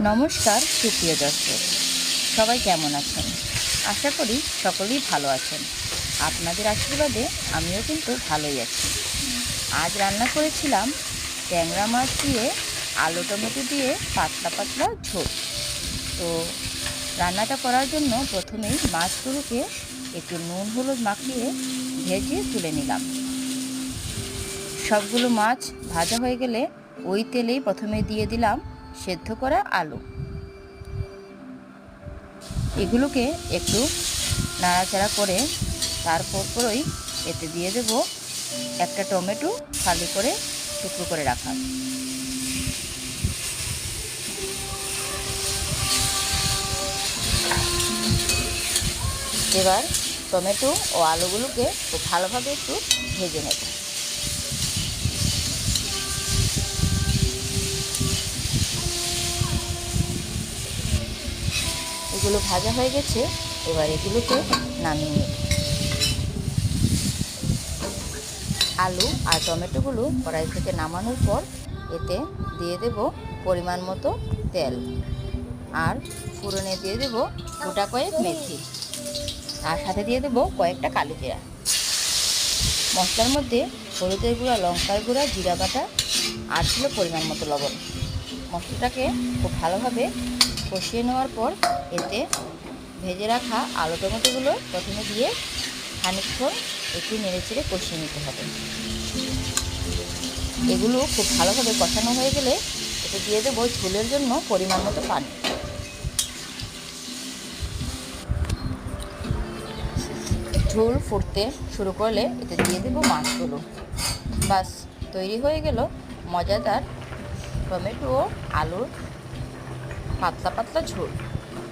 নমস্কার সুপ্রিয় দর্শক, সবাই কেমন আছেন? আশা করি সকলেই ভালো আছেন। আপনাদের আশীর্বাদে আমিও কিন্তু ভালোই আছি। আজ রান্না করেছিলাম ট্যাংরা মাছ দিয়ে আলু টমেটো দিয়ে পাতলা পাতলা ঝোল। তো রান্নাটা করার জন্য প্রথমেই মাছগুলোকে একটু নুন হলুদ মাখিয়ে ভেজে তুলে নিলাম। সবগুলো মাছ ভাজা হয়ে গেলে ওই তেলেই প্রথমে দিয়ে দিলাম সেদ্ধ করা আলু। এগুলোকে একটু নাড়াচাড়া করে তারপরই এতে দিয়ে দেব একটা টমেটো ফালি করে টুকরো করে রাখা। এবার টমেটো ও আলুগুলোকে খুব ভালোভাবে একটু ভেজে নেব। এগুলো ভাজা হয়ে গেছে, এবার এগুলোকে নামিয়ে নেব। আলু আর টমেটোগুলো কড়াই থেকে নামানোর পর এতে দিয়ে দেব পরিমাণ মতো তেল, আর ফোড়নে দিয়ে দেব গোটা কয়েক মেথি, আর সাথে দিয়ে দেব কয়েকটা কালো জিরা। মশলার মধ্যে হলুদের গুঁড়া, লঙ্কার গুঁড়া, জিরা বাটা আর ছিল পরিমাণ মতো লবণ। মশলাটাকে খুব ভালোভাবে কষিয়ে নেওয়ার পর এতে ভেজে রাখা আলু টমেটোগুলো প্রথমে দিয়ে খানিকক্ষণ একটু নেড়েচেড়ে কষিয়ে নিতে হবে। এগুলো খুব ভালোভাবে কষানো হয়ে গেলে এতে দিয়ে দেবো ঝোলের জন্য পরিমাণ মতো পানি। ঝোল ফুটতে শুরু করলে এতে দিয়ে দেবো মাছগুলো। বাস, তৈরি হয়ে গেল মজাদার টমেটো ও আলুর পাতলা পাতলা ঝোল।